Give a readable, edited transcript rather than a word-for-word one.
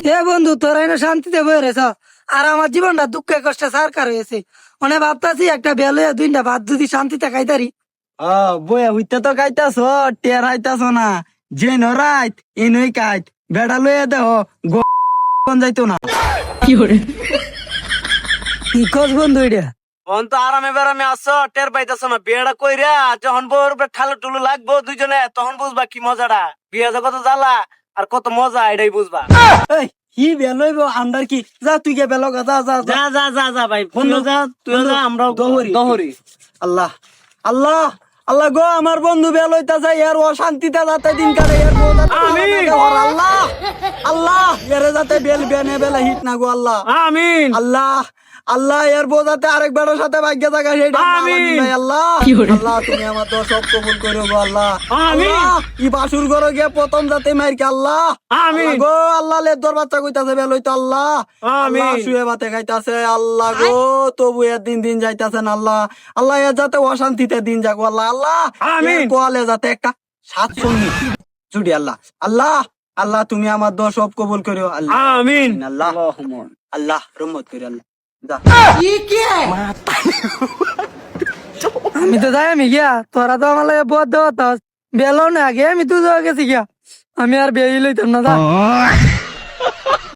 এ বন্ধু তোরা এনে শান্তিতে বয়ে রেছ আর আমার জীবনটা দুঃখে কষ্টে সারকার হয়েছে। মানে ভাবতাছি একটা বেলে দুইটা ভাত যদি শান্তিতে খাইতারি। বইয়া হইতে তো খাইতাছ, টের হাইতাছ না। যে নরাইত এই নই কাইত বেড়া লইয়া দেহ যাইতো না। কি কস বন্ধু এটা? ফোন তো আরামে বেড়ামে আসছো, টের পাইতেছ না। বিয়েটা কইরা যখন বউর উপরে ঠালো টুলু লাগবো দুইজনে, তখন বুঝবা কি মজাটা। বিয়ে যে কত জ্বালা আর কত মজা এটাই বুঝবা। এই কি বেলইব আমদার কি? যা তুই গে বেল যা যা যা যা যা যা যা ভাই, ফোন যা, তুই যা, আমরা দহরি। আল্লাহ আল্লাহ আল্লাহ গো, আমার বন্ধু বেলইতা যায় এর অশান্তিতে যাতে দিন কাটে, এর বউ যাতে আমিন। আল্লাহ আল্লাহ এর যাতে বেল বেনে বেলা হিট না গো আল্লাহ। আমিন আল্লাহ আল্লাহ এর বউ যাতে আরেক বেড়ার সাথে ভাগ্য থাকা সেটা আমিন। আল্লাহ আল্লাহ তুমি আমার দোষ সব কবুল করো গো আল্লাহ। আমিন। আল্লাহ, ই বাসুর ঘরে গিয়ে প্রথম যাতে মাইরকে আল্লাহ। আমিন। আল্লাহ গো আল্লাহ লে দর বাচ্চা কইতাছে বেলইতো আল্লাহ। আমিন। আল্লাহ শুয়ে বাতে খাইতাছে আল্লাহ গো, তবু এর দিন দিন যাইতাছেন আল্লাহ। আল্লাহ এর যাতে অশান্তিতে দিন যাক আল্লাহ। আল্লাহ আমিন। এর কোয়ালে যাতে একটা সাতসঙ্গী জুড়ি আল্লাহ। আল্লাহ আল্লাহ তুমি আমার দোষ সব কবুল করো আল্লাহ। আমিন। আল্লাহ আল্লাহ রহমত করে আল্লাহ। যা। আমি তো যাই আমি গিয়া, তোরা তো আমার লাগে বহুত দেওয়া বেলো না আগে আমি তো যাওয়া গেছি গিয়া। আমি আর বেয়ে লইতাম না যা।